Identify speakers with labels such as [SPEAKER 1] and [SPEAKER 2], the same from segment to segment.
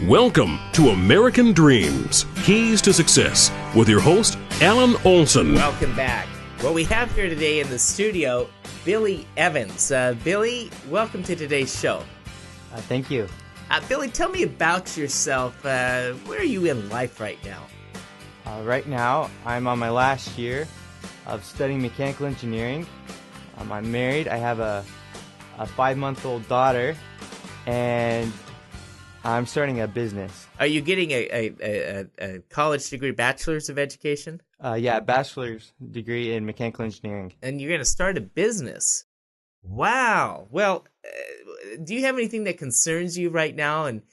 [SPEAKER 1] Welcome to American Dreams, Keys to Success, with your host, Alan Olsen.
[SPEAKER 2] Welcome back. Well, we have here today in the studio, Billy Evans. Billy, welcome to today's show.
[SPEAKER 3] Thank you.
[SPEAKER 2] Billy, tell me about yourself. Where are you in life right now?
[SPEAKER 3] Right now, I'm on my last year of studying mechanical engineering. I'm married. I have a 5-month-old daughter, and I'm starting a business.
[SPEAKER 2] Are you getting a college degree, bachelor's of education?
[SPEAKER 3] Yeah, bachelor's degree in mechanical engineering.
[SPEAKER 2] And you're going to start a business. Wow. Well, do you have anything that concerns you right now and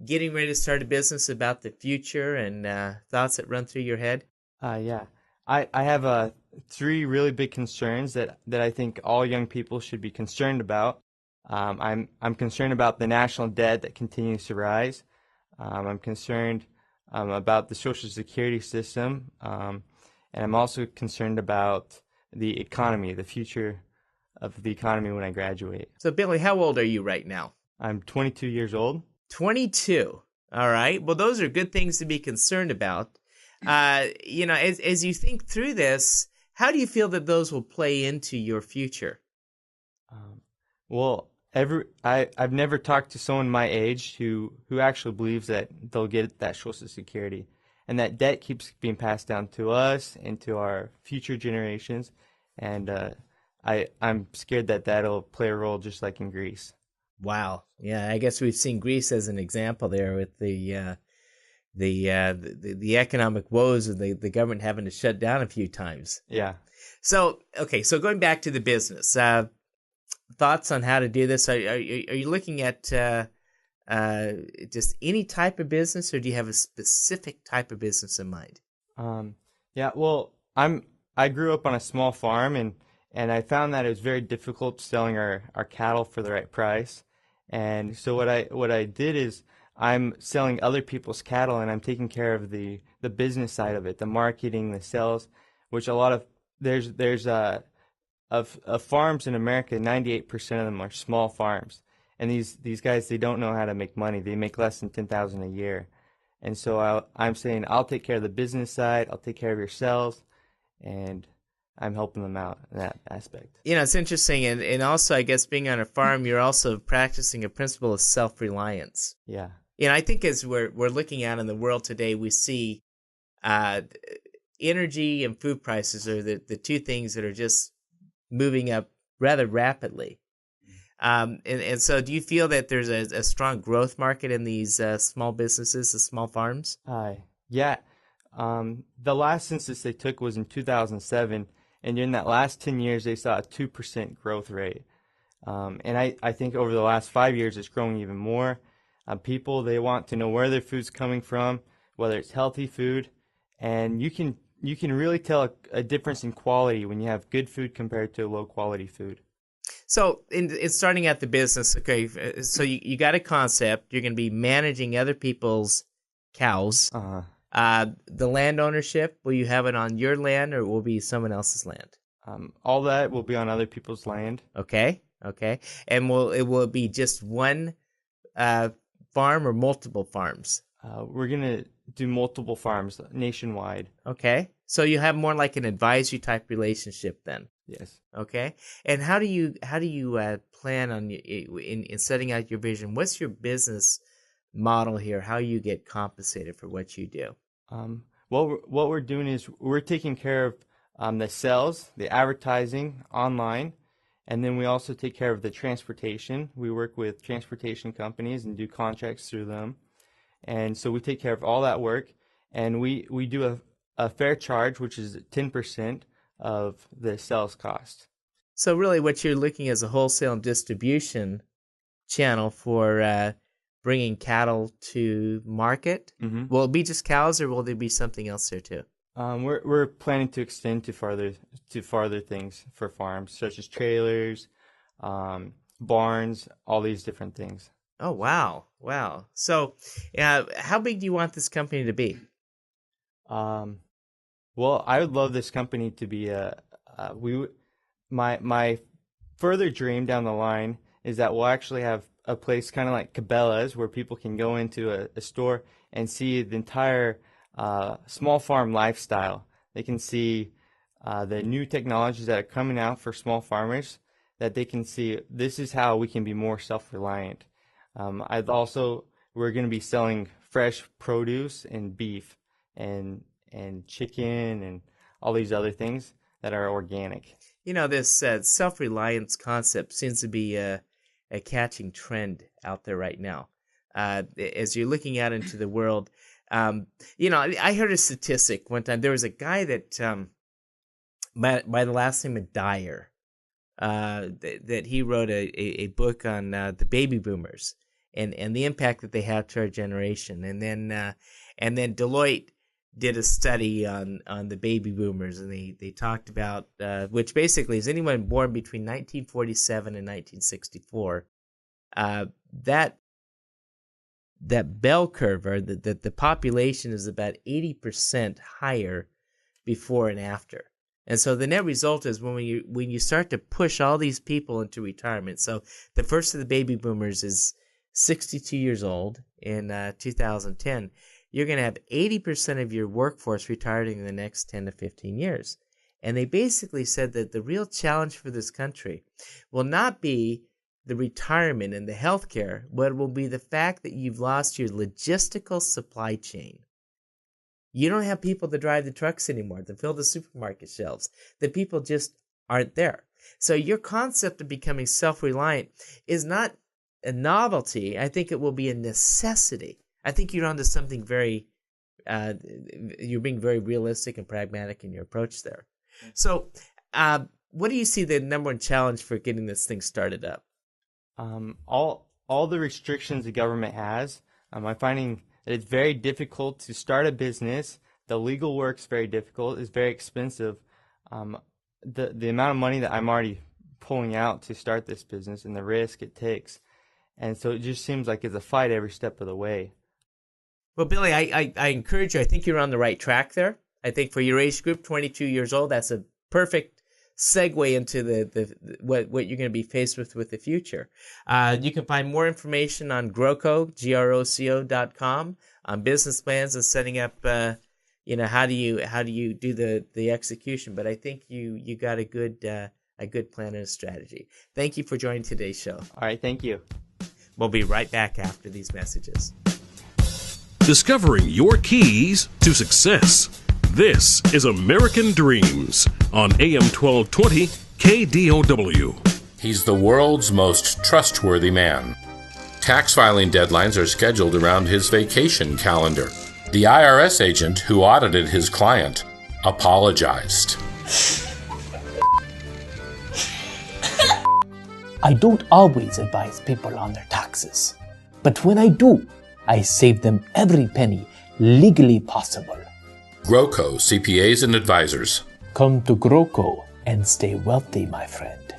[SPEAKER 2] getting ready to start a business about the future and thoughts that run through your head?
[SPEAKER 3] Yeah. I have 3 really big concerns that I think all young people should be concerned about. I'm concerned about the national debt that continues to rise. I'm concerned about the Social Security system, and I'm also concerned about the economy, the future of the economy when I graduate.
[SPEAKER 2] So, Billy, how old are you right now?
[SPEAKER 3] I'm 22 years old.
[SPEAKER 2] 22. All right. Well, those are good things to be concerned about. As you think through this, how do you feel that those will play into your future?
[SPEAKER 3] Well, I've never talked to someone my age who actually believes that they'll get that Social Security, and that debt keeps being passed down to us and to our future generations, and I'm scared that that'll play a role just like in Greece.
[SPEAKER 2] Wow. Yeah, I guess we've seen Greece as an example there with the economic woes of the government having to shut down a few times.
[SPEAKER 3] Yeah.
[SPEAKER 2] So going back to the business, thoughts on how to do this? Are you looking at just any type of business, or do you have a specific type of business in mind?
[SPEAKER 3] Yeah. Well, I grew up on a small farm, and I found that it was very difficult selling our cattle for the right price. And so what I did is I'm selling other people's cattle, and I'm taking care of the business side of it, the marketing, the sales, which a lot of there's of farms in America, 98% of them are small farms, and these guys, they don't know how to make money. They make less than $10,000 a year, and so I'm saying I'll take care of the business side, I'll take care of your sales, and I'm helping them out in that aspect.
[SPEAKER 2] It's interesting, and also I guess being on a farm, you're also practicing a principle of self-reliance.
[SPEAKER 3] Yeah.
[SPEAKER 2] I think as we're looking out in the world today, we see energy and food prices are the two things that are just moving up rather rapidly. And so do you feel that there's a strong growth market in these small businesses, the small farms?
[SPEAKER 3] Yeah. The last census they took was in 2007, and in that last 10 years, they saw a 2% growth rate. And I think over the last 5 years, it's growing even more. People, they want to know where their food's coming from, whether it's healthy food, and you can really tell a difference in quality when you have good food compared to low quality food.
[SPEAKER 2] So in starting at the business, okay, so you got a concept. You're going to be managing other people's cows. The land ownership, will you have it on your land or will it be someone else's land?
[SPEAKER 3] All that will be on other people's land.
[SPEAKER 2] Okay. And will it be just one farm or multiple farms?
[SPEAKER 3] We're going to do multiple farms nationwide.
[SPEAKER 2] Okay. So you have more like an advisory type relationship then.
[SPEAKER 3] Yes.
[SPEAKER 2] Okay. And how do you plan on in setting out your vision? What's your business model here? How you get compensated for what you do?
[SPEAKER 3] What we're doing is we're taking care of the sales, the advertising online, and then we also take care of the transportation. We work with transportation companies and do contracts through them. And so we take care of all that work, and we do a fair charge, which is 10% of the sales cost.
[SPEAKER 2] So really what you're looking at is a wholesale and distribution channel for bringing cattle to market. Mm-hmm. Will it be just cows, or will there be something else there too?
[SPEAKER 3] We're planning to extend to farther things for farms, such as trailers, barns, all these different things.
[SPEAKER 2] Oh, wow. So how big do you want this company to be?
[SPEAKER 3] Well, I would love this company to be my further dream down the line is that we'll actually have a place kind of like Cabela's where people can go into a store and see the entire small farm lifestyle. They can see the new technologies that are coming out for small farmers, that they can see this is how we can be more self-reliant. We're going to be selling fresh produce and beef and chicken and all these other things that are organic.
[SPEAKER 2] You know, this self-reliance concept seems to be a catching trend out there right now. As you're looking out into the world, you know, I heard a statistic one time. There was a guy that, by the last name of Dyer, that he wrote a book on the baby boomers and the impact that they have to our generation. And then Deloitte did a study on the baby boomers, and they talked about, which basically is anyone born between 1947 and 1964, that bell curve, or the population is about 80% higher before and after. And so the net result is when you start to push all these people into retirement. So the first of the baby boomers is 62 years old in 2010. You're going to have 80% of your workforce retiring in the next 10 to 15 years. And they basically said that the real challenge for this country will not be the retirement and the healthcare, but it will be the fact that you've lost your logistical supply chain. You don't have people to drive the trucks anymore, to fill the supermarket shelves. The people just aren't there. So your concept of becoming self-reliant is not a novelty. I think it will be a necessity. I think you're onto something very, you're being very realistic and pragmatic in your approach there. So what do you see the number one challenge for getting this thing started up?
[SPEAKER 3] All the restrictions the government has, I'm finding that it's very difficult to start a business. The legal work's very difficult. It's very expensive. The amount of money that I'm already pulling out to start this business and the risk it takes. And so it just seems like it's a fight every step of the way.
[SPEAKER 2] Well, Billy, I encourage you. I think you're on the right track there. I think for your age group, 22 years old, that's a perfect segue into what you're going to be faced with the future. You can find more information on GROCO, GROCO.com, on business plans and setting up, how do you do the execution. But I think you got a good plan and a strategy. Thank you for joining today's show.
[SPEAKER 3] All right, thank you.
[SPEAKER 2] We'll be right back after these messages.
[SPEAKER 1] Discovering your keys to success. This is American Dreams on AM 1220 KDOW.
[SPEAKER 4] He's the world's most trustworthy man. Tax filing deadlines are scheduled around his vacation calendar. The IRS agent who audited his client apologized.
[SPEAKER 5] I don't always advise people on their taxes, but when I do, I save them every penny legally possible.
[SPEAKER 4] GROCO CPAs and Advisors.
[SPEAKER 5] Come to GROCO and stay wealthy, my friend.